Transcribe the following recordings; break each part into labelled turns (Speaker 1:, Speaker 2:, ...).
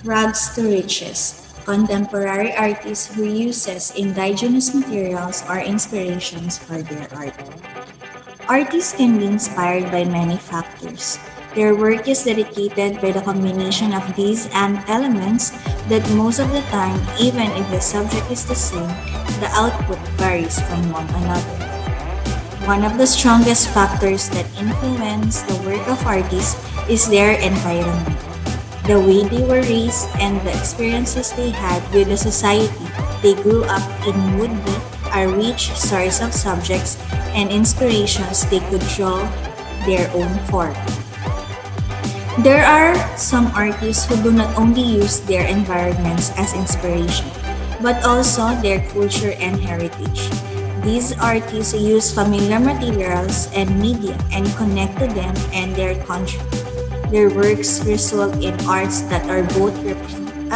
Speaker 1: Rags to riches. Contemporary artists who uses indigenous materials or inspirations for their art. Artists can be inspired by many factors. Their work is dedicated by the combination of these and elements that most of the time, even if the subject is the same, the output varies from one another. One of the strongest factors that influence the work of artists is their environment. The way they were raised and the experiences they had with the society they grew up in would be a rich source of subjects and inspirations they could draw their own for. There are some artists who do not only use their environments as inspiration, but also their culture and heritage. These artists use familiar materials and media and connect to them and their country. Their works result in arts that are both a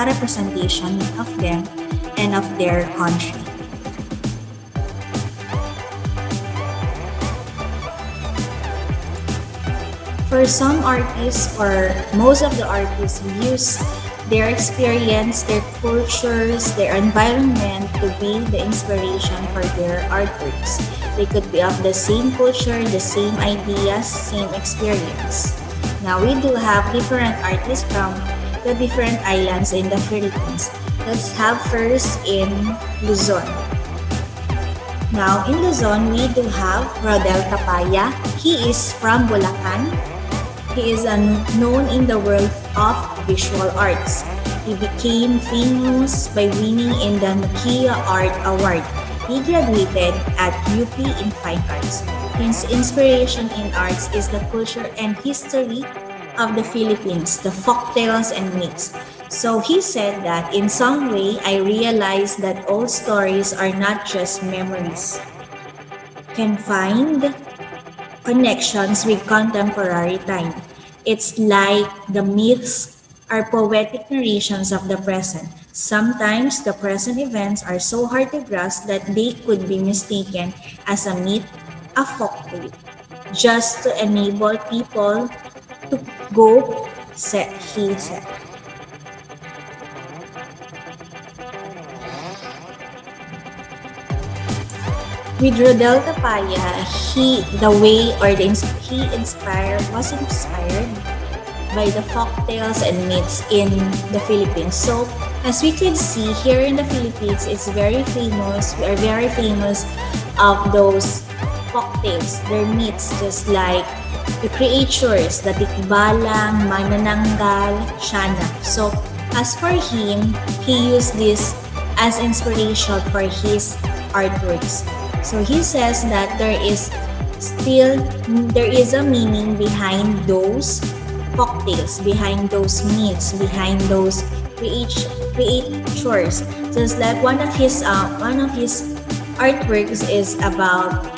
Speaker 1: representation of them and of their country. For some artists, or most of the artists, use their experience, their cultures, their environment to be the inspiration for their artworks. They could be of the same culture, the same ideas, same experience. Now we do have different artists from the different islands in the Philippines. Let's have first in Luzon. Now in Luzon, we do have Rodel Tapaya. He is from Bulacan. He is known in the world of visual arts. He became famous by winning in the Nokia Art Award. He graduated at UP in Fine Arts. His inspiration in arts is the culture and history of the Philippines, the folktales and myths. So he said that in some way I realized that old stories are not just memories. Can find connections with contemporary time. It's like the myths are poetic narrations of the present. Sometimes the present events are so hard to grasp that they could be mistaken as a myth, a folktale, just to enable people to go, said he said. With Rodel Tapaya, the way or he inspired was inspired by the folk tales and myths in the Philippines. So as we can see here in the Philippines, it's very famous. We are very famous of those folk tales, their myths, just like the creatures, the tikbalang, manananggal, shana. So as for him, he used this as inspiration for his artworks. So he says that there is a meaning behind those folktales, behind those myths, behind those creatures. Just like one of his artworks is about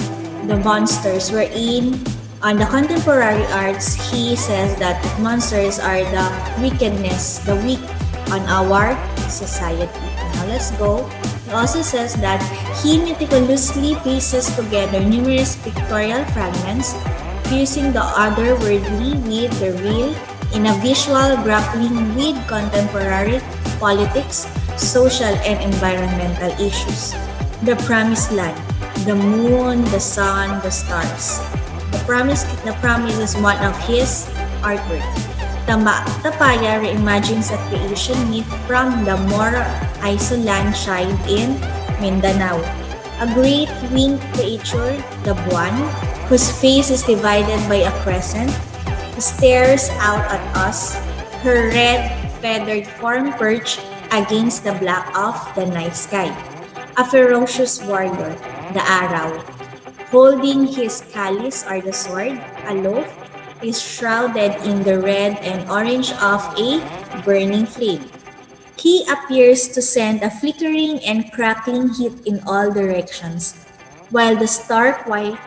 Speaker 1: the monsters, wherein on the contemporary arts he says that monsters are the wickedness, the weak on our society. Now let's go. He also says that he meticulously pieces together numerous pictorial fragments, fusing the otherworldly with the real in a visual grappling with contemporary politics, social and environmental issues. The Promised Land, the moon, the sun, the stars. The Promise is one of his artwork. Tapaya reimagines a creation myth from the Moro Isoland tribe in Mindanao. A great winged creature, the Buwan, whose face is divided by a crescent, stares out at us, her red feathered form perched against the black of the night sky. A ferocious warrior, the Araw, holding his calice or the sword, aloft, is shrouded in the red and orange of a burning flame. He appears to send a flickering and crackling heat in all directions, while the stark white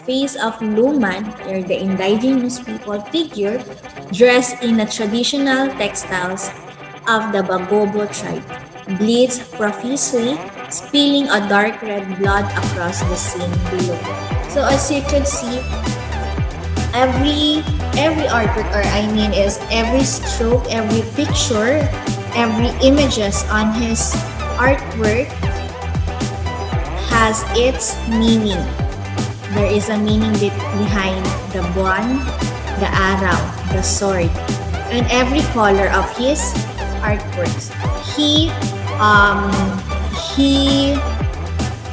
Speaker 1: face of Luman, or the indigenous people figure, dressed in the traditional textiles of the Bagobo tribe, bleeds profusely, spilling a dark red blood across the scene below. So as you could see, every artwork, or I mean is every stroke, every picture, every images on his artwork has its meaning. There is a meaning behind the buwan, the araw, the sword, and every color of his artworks. He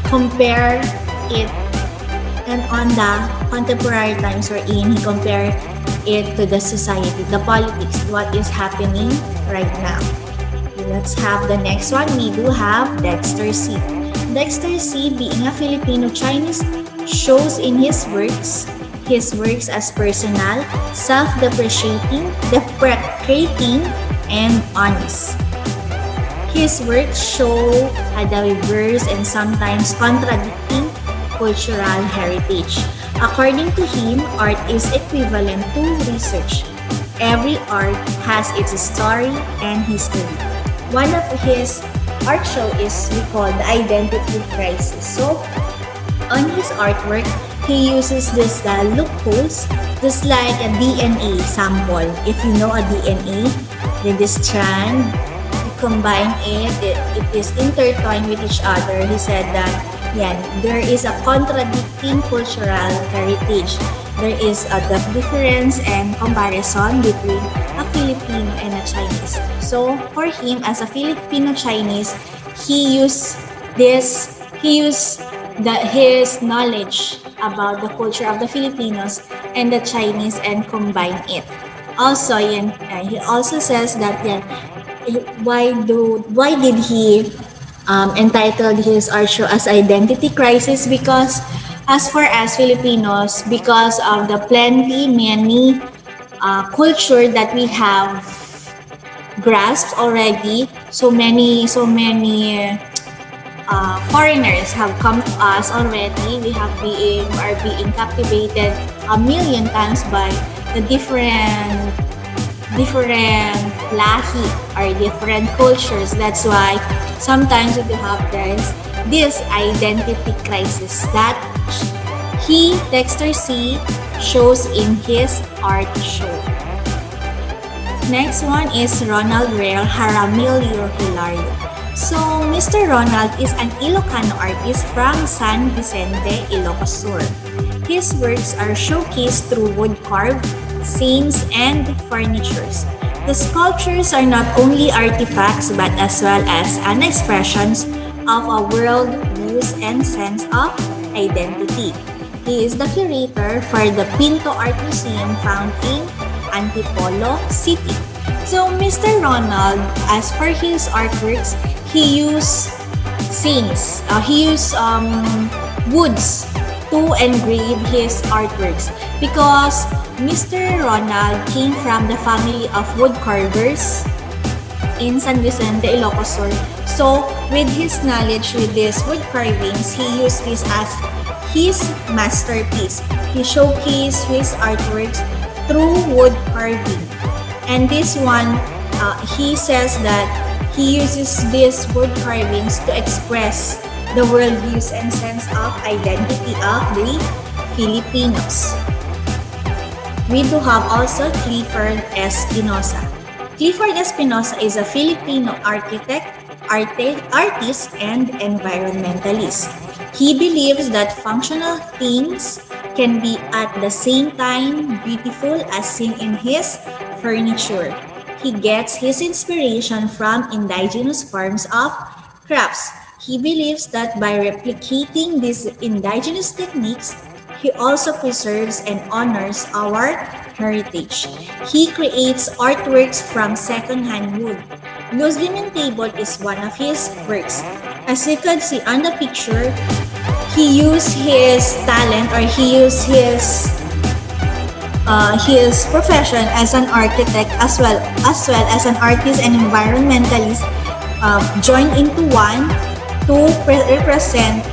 Speaker 1: compare it, and on the contemporary times we're in, he compared it to the society, the politics, what is happening right now. Let's have the next one. We do have Dexter See. Dexter See, being a Filipino-Chinese, shows in his works as personal, self-deprecating, and honest. His works show a diverse and sometimes contradicting cultural heritage. According to him, art is equivalent to research. Every art has its story and history. One of his art show is we call the identity crisis. So, on his artwork, he uses this loopholes, just like a DNA sample. If you know a DNA, then this strand, you combine it is intertwined with each other. He said that there is a contradicting cultural heritage. There is a difference and comparison between a Filipino and a Chinese. So for him, as a Filipino-Chinese, he used his knowledge about the culture of the Filipinos and the Chinese and combine it. Also, he also says that why did he entitled his art show as Identity Crisis? Because as far as Filipinos, because of the many culture that we have grasped already, so many foreigners have come to us already. We are being captivated a million times by the different lahi or different cultures. That's why sometimes we have this identity crisis that Dexter See, shows in his art show. Next one is Ronald Jaramillo Hilario. So, Mr. Ronald is an Ilocano artist from San Vicente, Ilocos Sur. His works are showcased through wood-carved scenes and furnitures. The sculptures are not only artifacts but as well as an expressions of a world views and sense of identity. He is the curator for the Pinto Art Museum found in Antipolo City. So Mr. Ronald, as for his artworks, he used scenes. He used woods to engrave his artworks because Mr. Ronald came from the family of wood carvers in San Vicente, Ilocos Sur. So, with his knowledge with these wood carvings, he used this as his masterpiece. He showcased his artworks through wood carving. And this one, he says that he uses these wood carvings to express the worldviews and sense of identity of the Filipinos. We do have also Clifford Eskinosa. Clifford Eskinosa is a Filipino architect, artist, and environmentalist. He believes that functional things can be at the same time beautiful as seen in his furniture. He gets his inspiration from indigenous forms of crafts. He believes that by replicating these indigenous techniques, he also preserves and honors our heritage. He creates artworks from second-hand wood. Loose linen table is one of his works. As you can see on the picture, he used his talent, or he used his profession as an architect as well as an artist and environmentalist, joined into one to represent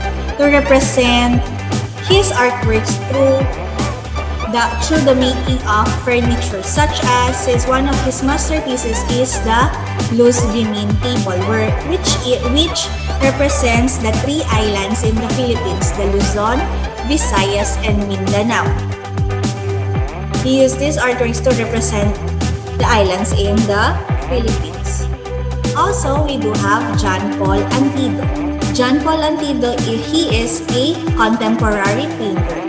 Speaker 1: his artworks through the making of furniture, such as one of his masterpieces is the loose linen table, which represents the three islands in the Philippines, the Luzon, Visayas, and Mindanao. He used these artworks to represent the islands in the Philippines. Also, we do have John Paul Antido. John Paul Antido, he is a contemporary painter.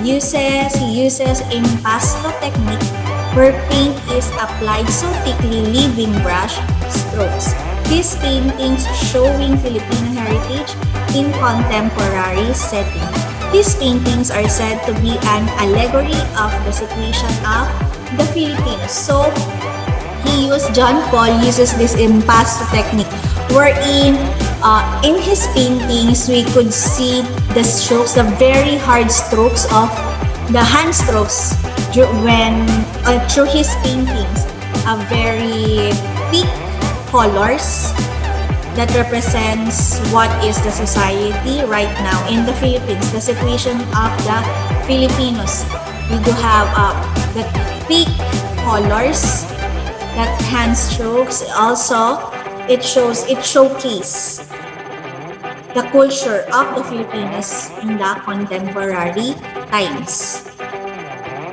Speaker 1: He uses impasto technique where paint is applied so thickly, leaving brush strokes. His paintings showing Filipino heritage in contemporary setting. His paintings are said to be an allegory of the situation of the Filipinos. So, John Paul uses this impasto technique wherein in his paintings we could see the strokes, the very hard strokes of the hand strokes when through his paintings, a very thick colors that represents what is the society right now in the Philippines, the situation of the Filipinos. We do have the thick colors, that hand strokes. Also, it showcases the culture of the Filipinos in the contemporary times.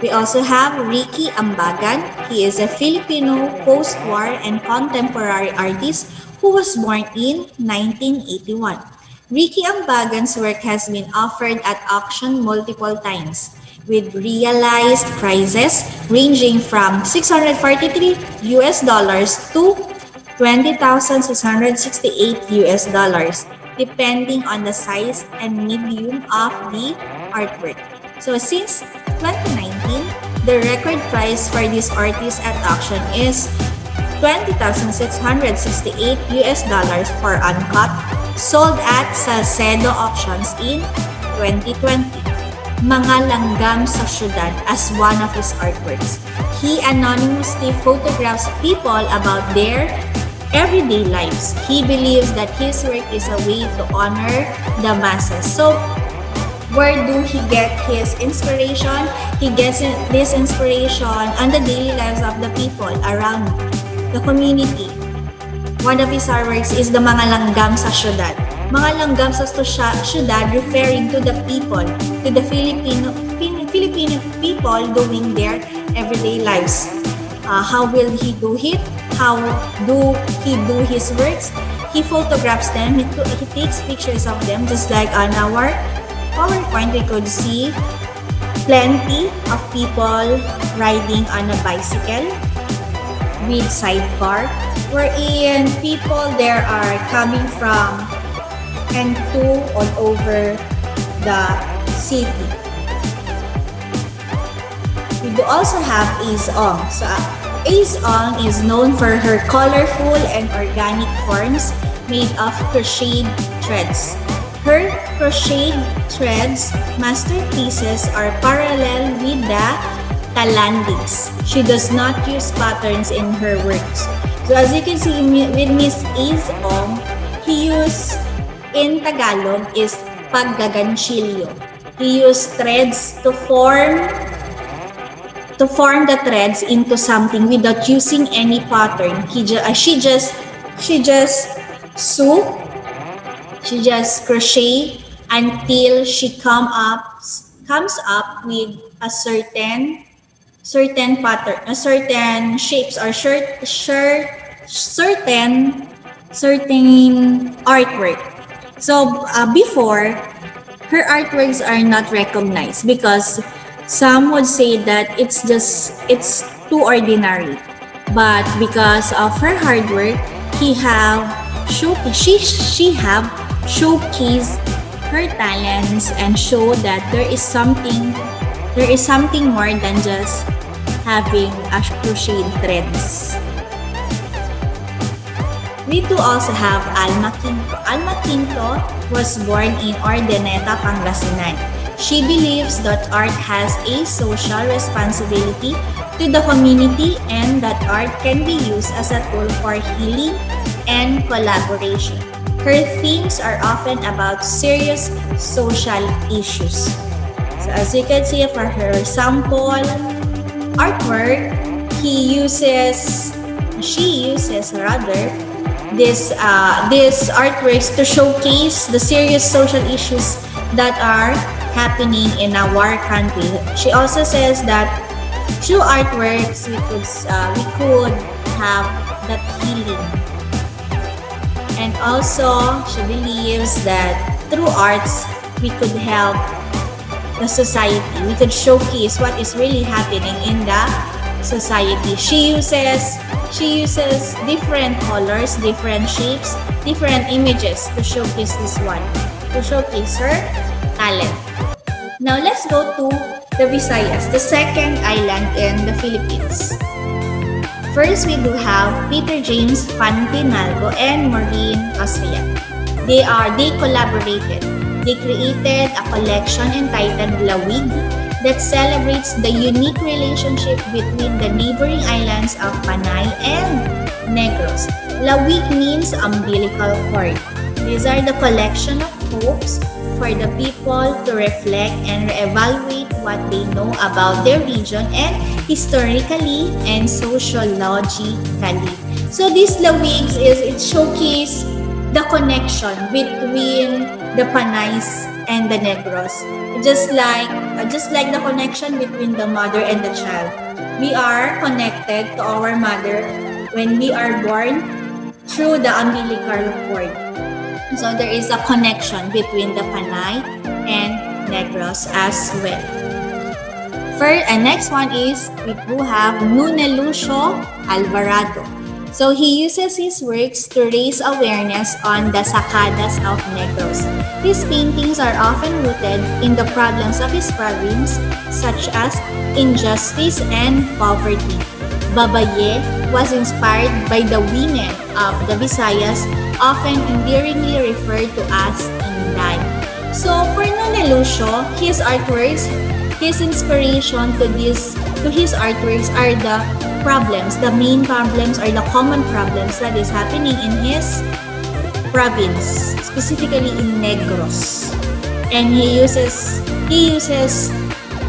Speaker 1: We also have Rikkan Bagan. He is a Filipino post-war and contemporary artist who was born in 1981. Rikkan Bagan's work has been offered at auction multiple times with realized prices ranging from $643 to $20,668 depending on the size and medium of the artwork. So since 2019, the record price for this artist at auction is $20,668 for uncut, sold at Salcedo Auctions in 2020. Mga Langgam sa Syudad as one of his artworks. He anonymously photographs people about their everyday lives. He believes that his work is a way to honor the masses. So, where do he get his inspiration? He gets this inspiration on the daily lives of the people around the community. One of his artworks is the Mga Langgam sa Syudad. Mga Langgam sa Syudad referring to the people, to the Filipino people doing their everyday lives. How will he do it? How do he do his works? He photographs them, he takes pictures of them, just like on our PowerPoint we could see plenty of people riding on a bicycle with sidecar, wherein people there are coming from and to all over the city. We do also have Ace Ong. So Ace Ong is known for her colorful and organic forms made of crocheted threads. Her crocheted threads masterpieces are parallel with the talandings. She does not use patterns in her works. So as you can see with Miss Ace Ong, he used in Tagalog is paggaganchilyo. He used threads to form the threads into something without using any pattern. She just crochet until she comes up with a certain pattern, a certain shapes or certain artwork. So before, her artworks are not recognized because some would say that it's too ordinary. But because of her hard work, she have showcased her talents and show that there is something more than just having a crocheted threads. We do also have Alma Quinto. Alma Quinto was born in Ordeneta, Pangasinan. She believes that art has a social responsibility to the community and that art can be used as a tool for healing and collaboration. Her themes are often about serious social issues. So as you can see for her sample artwork, she uses these artworks to showcase the serious social issues that are happening in our country. She also says that through artworks, we could have that healing. And also, she believes that through arts, we could help the society. We could showcase what is really happening in the society. She uses different colors, different shapes, different images to showcase this one, to showcase her talent. Now let's go to the Visayas, the second island in the Philippines. First, we do have Peter James Pantinalgo and Maureen Osrian. They collaborated. They created a collection entitled Lawig that celebrates the unique relationship between the neighboring islands of Panay and Negros. Lawig means umbilical cord. These are the collection of hopes for the people to reflect and reevaluate what they know about their region and historically and sociologically. So this Lawigs it showcase the connection between the Panays and the Negros. Just like the connection between the mother and the child. We are connected to our mother when we are born through the umbilical cord. So there is a connection between the Panay and Negros as well. Next one is we do have Nunelucio Alvarado. So he uses his works to raise awareness on the sacadas of Negros. His paintings are often rooted in the problems of his province, such as injustice and poverty. Babaye was inspired by the women of the Visayas, often endearingly referred to as Inday. So for Nunelucio, his artworks, his inspiration to his artworks are the problems, the main problems or the common problems that is happening in his province, specifically in Negros. And he uses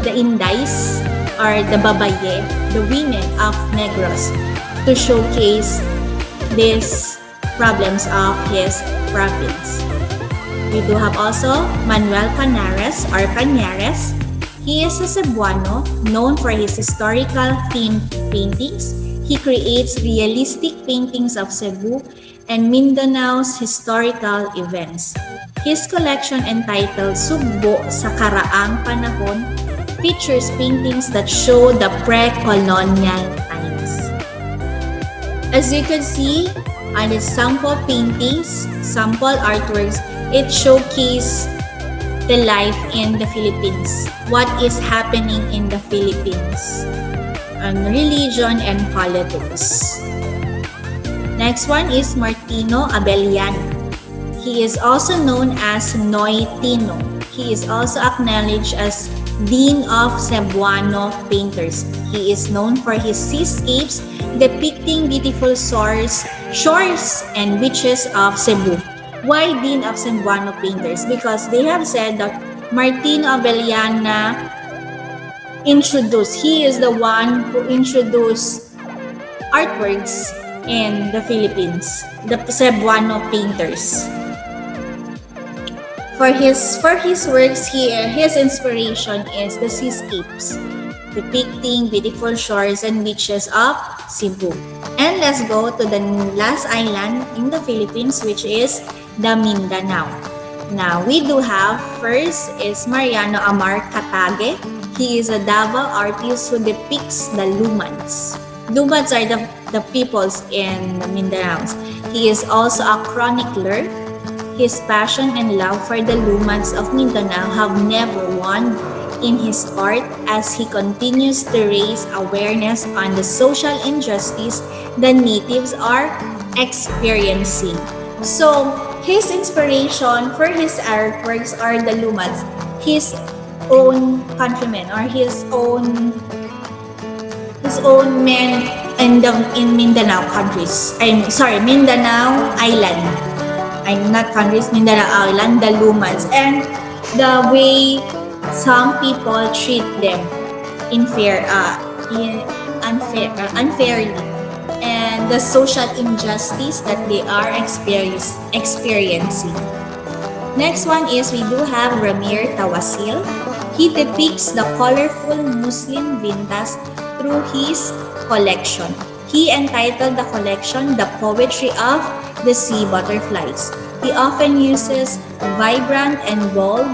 Speaker 1: the Indays or the Babaye, the women of Negros, to showcase these problems of his province. We do have also Manuel Panares or Panares. He is a Cebuano known for his historical themed paintings. He creates realistic paintings of Cebu and Mindanao's historical events. His collection entitled Sugbo sa Karaang Panahon features paintings that show the pre-colonial times. As you can see on the sample paintings, sample artworks, it showcases the life in the Philippines, what is happening in the Philippines, on religion and politics. Next one is Martino Abellian. He is also known as Noy Tino. He is also acknowledged as Dean of Cebuano Painters. He is known for his seascapes depicting beautiful shores and beaches of Cebu. Why Dean of Cebuano Painters? Because they have said that Martino Abellian he is the one who introduced artworks in the Philippines, the Cebuano painters. For his works here, his inspiration is the seascapes, depicting beautiful shores and beaches of Cebu. And let's go to the last island in the Philippines, which is the Mindanao. Now, we do have first is Mariano Amar Katage. He is a Davao artist who depicts the Lumans. Lumans are the peoples in the Mindanao. He is also a chronicler. His passion and love for the Lumans of Mindanao have never waned in his art as he continues to raise awareness on the social injustice the natives are experiencing. So, his inspiration for his artworks are the Lumans, his own countrymen or his own men in Mindanao countries. Mindanao Island. Not countries, Mindanao Island, the Lumans, and the way some people treat them unfairly, and the social injustice that they are experiencing. Next one is we do have Ramir Tahasil. He depicts the colorful Muslim vintas through his collection. He entitled the collection The Poetry of the Sea Butterflies. He often uses vibrant and bold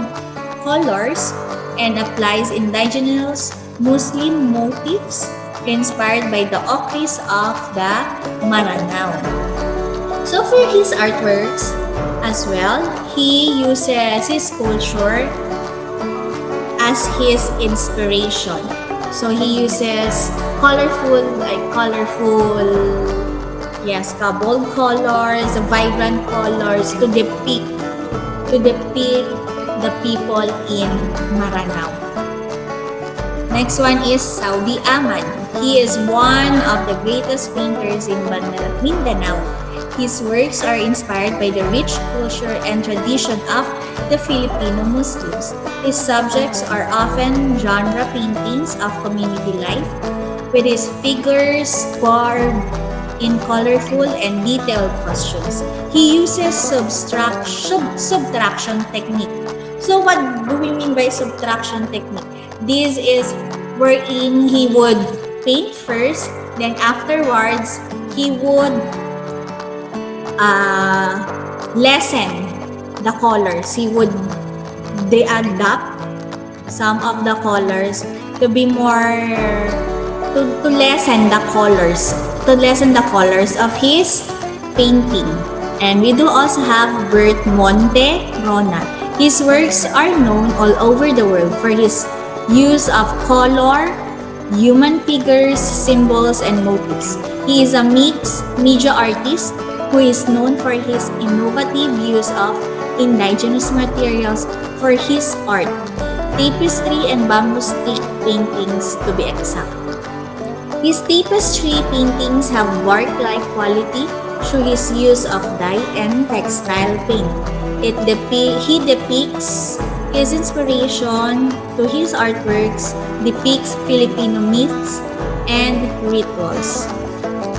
Speaker 1: colors and applies indigenous Muslim motifs inspired by the okis of the Maranao. So for his artworks as well, he uses his culture as his inspiration. So he uses colorful, yes, bold colors, vibrant colors to depict the people in Maranao. Next one is Sabir Amman. He is one of the greatest painters in Mindanao. His works are inspired by the rich culture and tradition of the Filipino Muslims. His subjects are often genre paintings of community life, with his figures carved in colorful and detailed costumes. He uses subtraction technique. So what do we mean by subtraction technique? This is wherein he would paint first, then afterwards he would lessen the colors. He would adapt some of the colors to be more to lessen the colors of his painting. And we do also have Bert Monterona. His works are known all over the world for his use of color, human figures, symbols, and motifs. He is a mixed media artist who is known for his innovative use of indigenous materials for his art, tapestry and bamboo stick paintings to be exact. His tapestry paintings have bark-like quality through his use of dye and textile paint. He depicts his inspiration to his artworks depicts Filipino myths and rituals.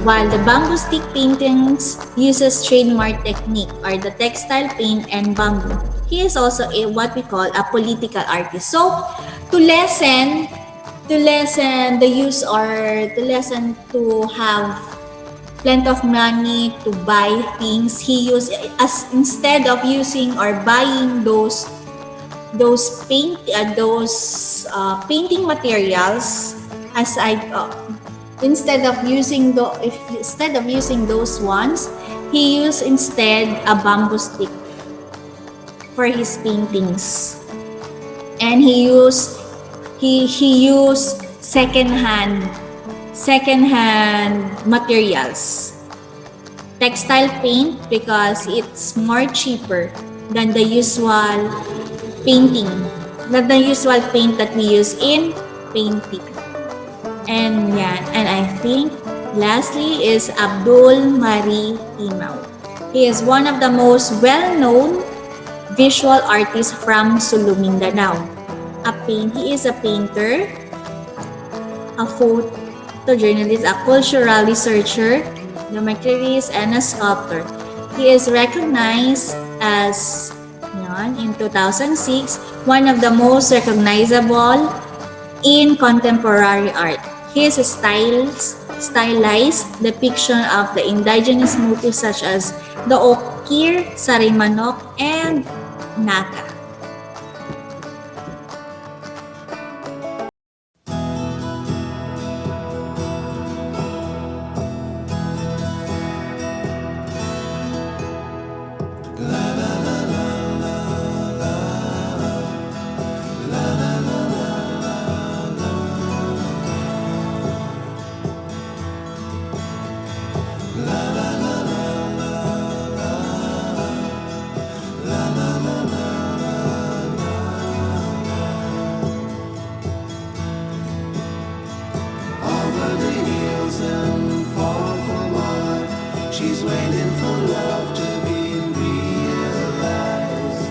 Speaker 1: While the bamboo stick paintings uses trademark technique or the textile paint and bamboo. He is also what we call a political artist. So to lessen the use or to have plenty of money to buy things, he used as instead of using or buying those painting materials as instead of using those ones, he used instead a bamboo stick for his paintings, and he used second-hand materials, textile paint, because it's more cheaper than the usual paint that we use in painting. And I think lastly is Abdul Mari Kimao. He is one of the most well-known visual artists from Sulu, Mindanao. He is a painter, a photojournalist, a cultural researcher, documentarist, and a sculptor. He is recognized as, in 2006, one of the most recognizable in contemporary art. His stylized depiction of the indigenous motifs such as the okir, sarimanok, and naka.
Speaker 2: She's waiting for love to be realized.